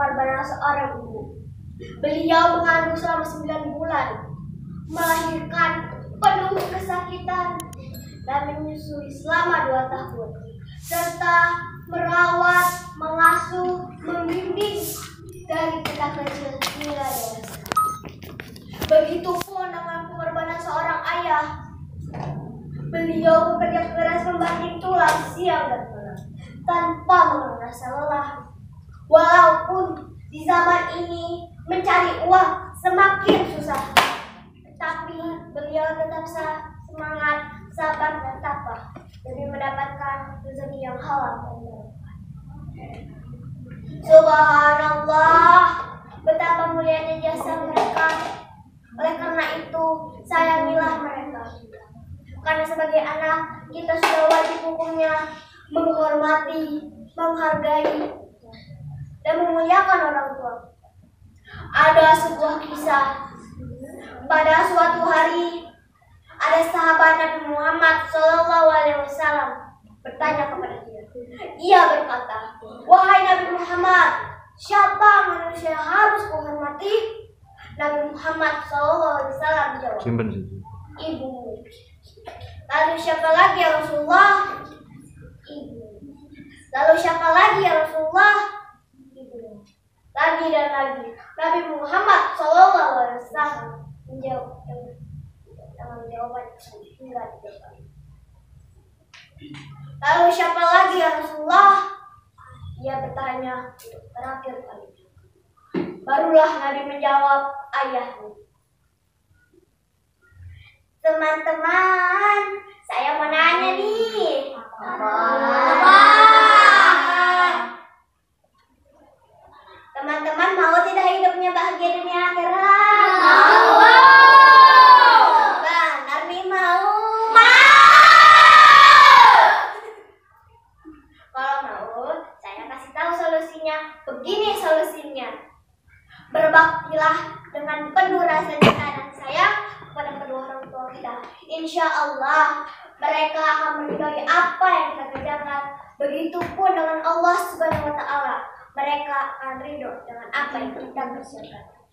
pengorbanan seorang ibu. Beliau mengandung selama 9 bulan, melahirkan penuh kesakitan, dan menyusui selama 2 tahun, serta merawat, mengasuh, membimbing dari kita kecil hingga dewasa. Begitupun dengan pengorbanan seorang ayah. Beliau bekerja keras membanting tulang siang dan malam tanpa merasa lelah. Walaupun di zaman ini mencari uang semakin susah, tetapi beliau tetap semangat, sabar dan tabah demi mendapatkan rezeki yang halal dan berkah. Subhanallah, betapa mulianya jasa mereka. Oleh karena itu, sayangilah mereka. Karena sebagai anak, kita sudah wajib hukumnya menghormati, menghargai, dan memuliakan orang tua. Ada sebuah kisah. Pada suatu hari, ada sahabat Nabi Muhammad SAW bertanya kepada dia. Ia berkata, "Wahai Nabi Muhammad, siapa manusia yang harus kuhormati?" Nabi Muhammad SAW menjawab, "Ibumu." "Lalu siapa lagi ya Rasulullah?" "Ibu." "Lalu siapa lagi ya Rasulullah?" "Ibu." Lagi dan lagi Nabi Muhammad SAW menjawab dengan jawaban hingga 3 kali. "Lalu siapa lagi ya Rasulullah?" Ia bertanya untuk terakhir kali. Barulah Nabi menjawab, "Ayahmu." Teman-teman, saya mau nanya nih. Teman-teman mau tidak hidupnya bahagia dunia akhirat? Mau. Bang Armi mau? Kalau mau, saya kasih tahu solusinya. Begini solusinya. Berbaktilah dengan penuh rasa cinta dan sayang kepada kedua orang tua kita. Insya Allah mereka akan meridhai apa yang kita kerjakan. Begitupun dengan Allah Subhanahu Wa Taala, mereka akan ridho dengan apa yang kita kerjakan.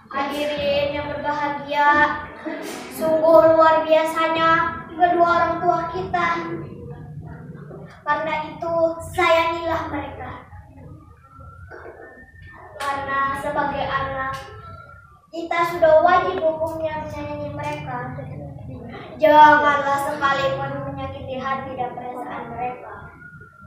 Hadirin yang berbahagia, sungguh luar biasanya kedua orang tua kita. Karena itu sayangilah mereka. Karena sebagai anak, kita sudah wajib hukumnya menyayangi mereka. Janganlah sekalipun menyakiti hati dan perasaan mereka.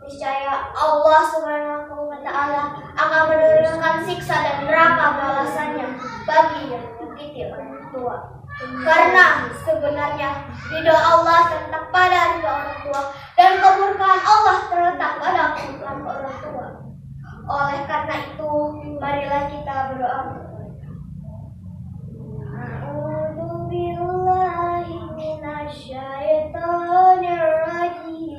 Niscaya Allah Subhanahu Wa Taala akan menurunkan siksa dan neraka balasannya bagi yang menyakiti orang tua. Karena sebenarnya ridho Allah terletak pada ridho orang tua dan kemurkaan Allah terletak pada kemurkaan orang tua. Oleh karena itu, marilah kita berdoa. A'udzu billahi minasyaitonir rajim.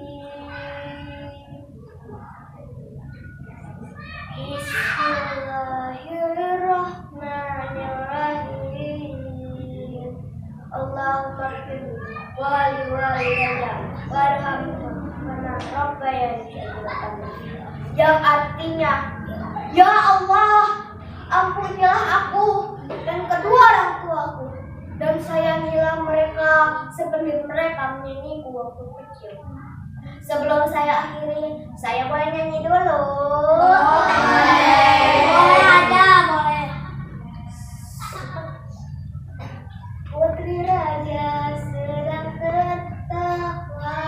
Bismillahirrahmanirrahim. Allahumma ighfir wa li walidayya warhamhuma rabbayani shaghira. Yang artinya, ya Allah, ampunilah aku dan kedua orang tuaku, dan sayangilah mereka seperti mereka menyayangiku waktu kecil. Sebelum saya akhiri, saya boleh nyanyi dulu. Boleh aja, boleh. Putri Raja sedang tertawa,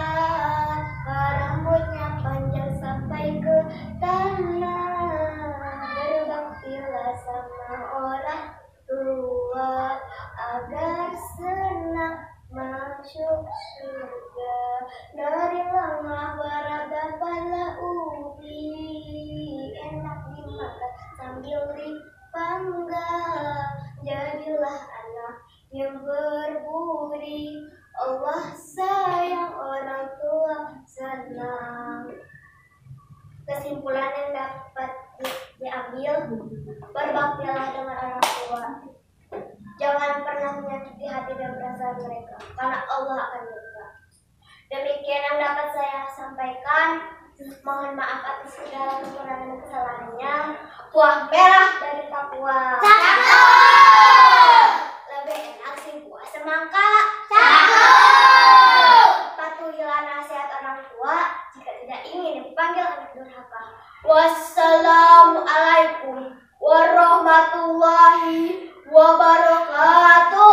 rambutnya panjang sampai ke tanah. Berbaktilah sama orang tua agar senang masuk surga. Dari lama beradabanlah ubi, enak dimakan sambil dipanggang. Jadilah anak yang berbudi, Allah sayang orang tua senang. Kesimpulan yang dapat diambil, berbaktilah dengan orang tua. Jangan pernah menyakiti hati dan perasaan mereka, karena Allah akan murka. Demikian yang dapat saya sampaikan. Mohon maaf atas segala kekurangan dan kesalahannya. Buah merah dari Papua. Lebih enak sih buah semangka. Patuhilah nasihat orang tua jika tidak ingin dipanggil anak durhaka. Wassalamualaikum warahmatullahi wabarakatuh.